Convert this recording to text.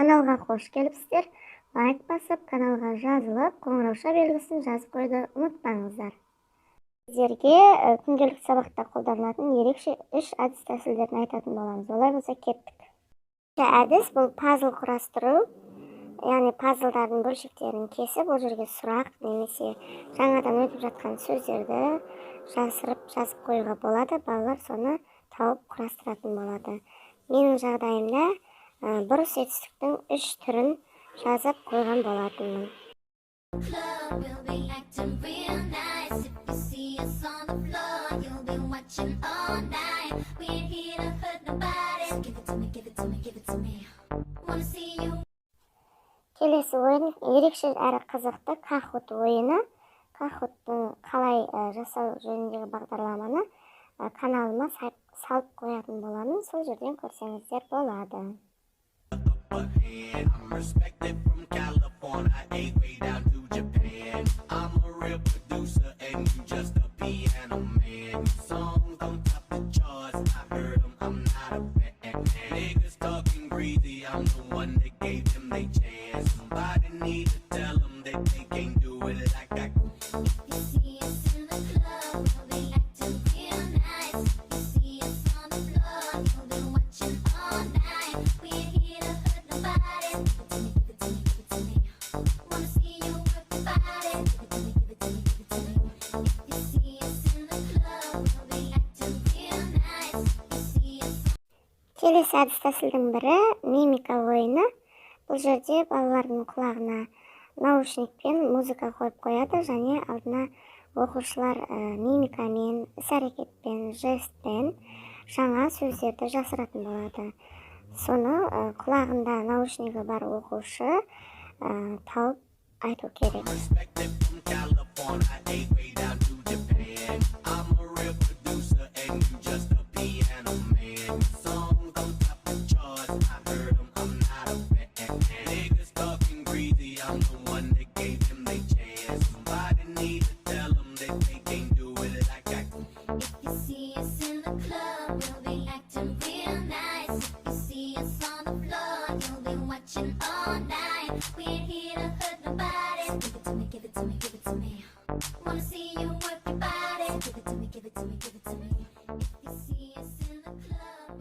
Каналға қош келіпсіздер. Лайк басып, каналға жазылып, қоңырауша белгісін жазып қойды ұмытпаңыздар. Сіздерге күнделікті сабақта қолданылатын ерекше үш әдіс тәсілдерін айтатын боламыз. Олай болса кеттік. Әдіс бұл пазл құрастыру, яғни пазлдардың бөлшектерін кесіп, ол жерге сұрақ немесе жаңадан өтіп жатқан сөздерді жасырып жазып қоюға болады. Балалар соны тауып құрастыратын болады. Менің жағдайымда бұрыс етістіктің 3 түрін жазып қойған болатынмын. Келесі ойын ерекше әрі қызықты Kahoot ойыны. Kahoot'ты қалай жасау жөніндегі бағдарламаны каналыма салып қоятын боламын. Сол жерден көрсеңіздер болады. I'm respected from California, way down to Japan. I'm a real producer and you just a piano man. Songs don't top the charts, I heard them, I'm not a fan. Niggas talking greedy, I'm the one that gave them their chance. Somebody need to tell them that they can't do it like I can. You see us in the club, we'll be acting real nice. You see us on the floor, you'll be watching all night. We're here to hurt nobody. Келесі әдіс тәсілдің бірі мимика ойыны. Бұл жерде балалардың құлағына наушникпен музыка қойып қояды және алдына оқушылар мимикамен, іс-әрекетпен, жестпен жаңа сөздерді жасыратын болады. Соны құлағында наушнигі бар оқушы тауып айту керек. Wanna see you work your body. Give it to me, give it to me, give it to me. If you see us in the club,